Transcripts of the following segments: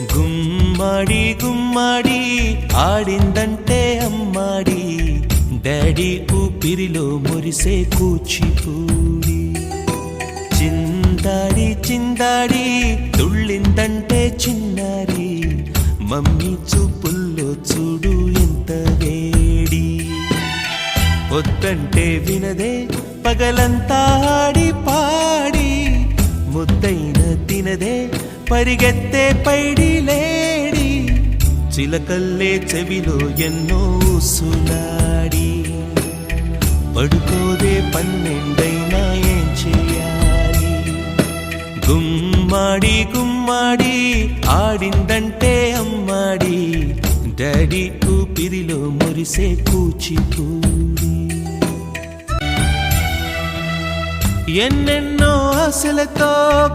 గుమ్మడి గుమ్మడి ఆడిందంటే అమ్మాడి, daddy ఊపిరిలో మురిసే కూచిపూడి. చిందాడి చిందాడి తుళ్ళిందంటే చిన్నారి, మమ్మీ చూపుల్లో చూడు ఎంత వేడి. వద్దంటే వినదే పగలంతా ఆడి పాడి, ముద్దైన తినదే పరిగెత్తే పైడి లేడి. చిలకల్లే చెవిలో ఎన్నో సులాడి, పడుకోదే పన్నెండైనా ఏం చేయాలి. గుమ్మాడి గుమ్మాడి ఆడిందంటే అమ్మాడి, డాడీ ఊపిరిలో మురిసే కూచిపూడి. ఎన్నెన్నో ఆశలతో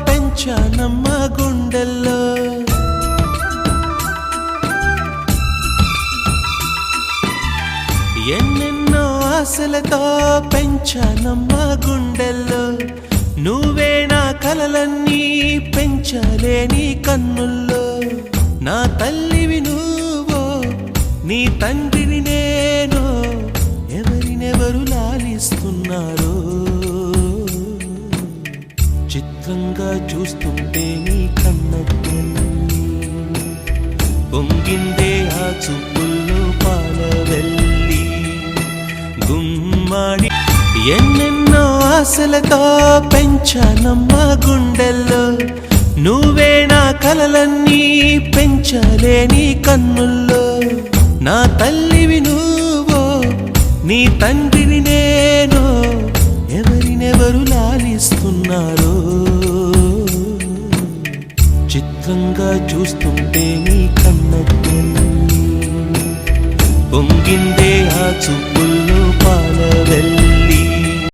పెంచానమ్మ గుండెల్లో, ఎన్నెన్నో ఆశలతో పెంచానమ్మ గుండెల్లో. నువ్వే నా కలలన్నీ పెంచాలే నీ కన్నుల్లో. నా తల్లివి నువ్వో, నీ తండ్రిని నేను, ఎవరినెవరు లాలిస్తున్నారో. చిత్రంగా చూస్తుంటే నీ కన్న తల్లి, పొంగిందే ఆ చూపుల్లో పాలవెల్లి. గుమ్మాడి ఎన్నెన్నో ఆశలతో పెంచానమ్మ గుండెల్లో. నువ్వే నా కలలన్నీ పెంచాలే నీ కన్నుల్లో. నా తల్లివి నువ్వో, నీ తండ్రిని నేను, ఎవరినెవరు లాలిస్తున్నారో. చిత్రంగా చూస్తుంటే నీ కన్న తల్లి, పొంగిందే ఆ చూపు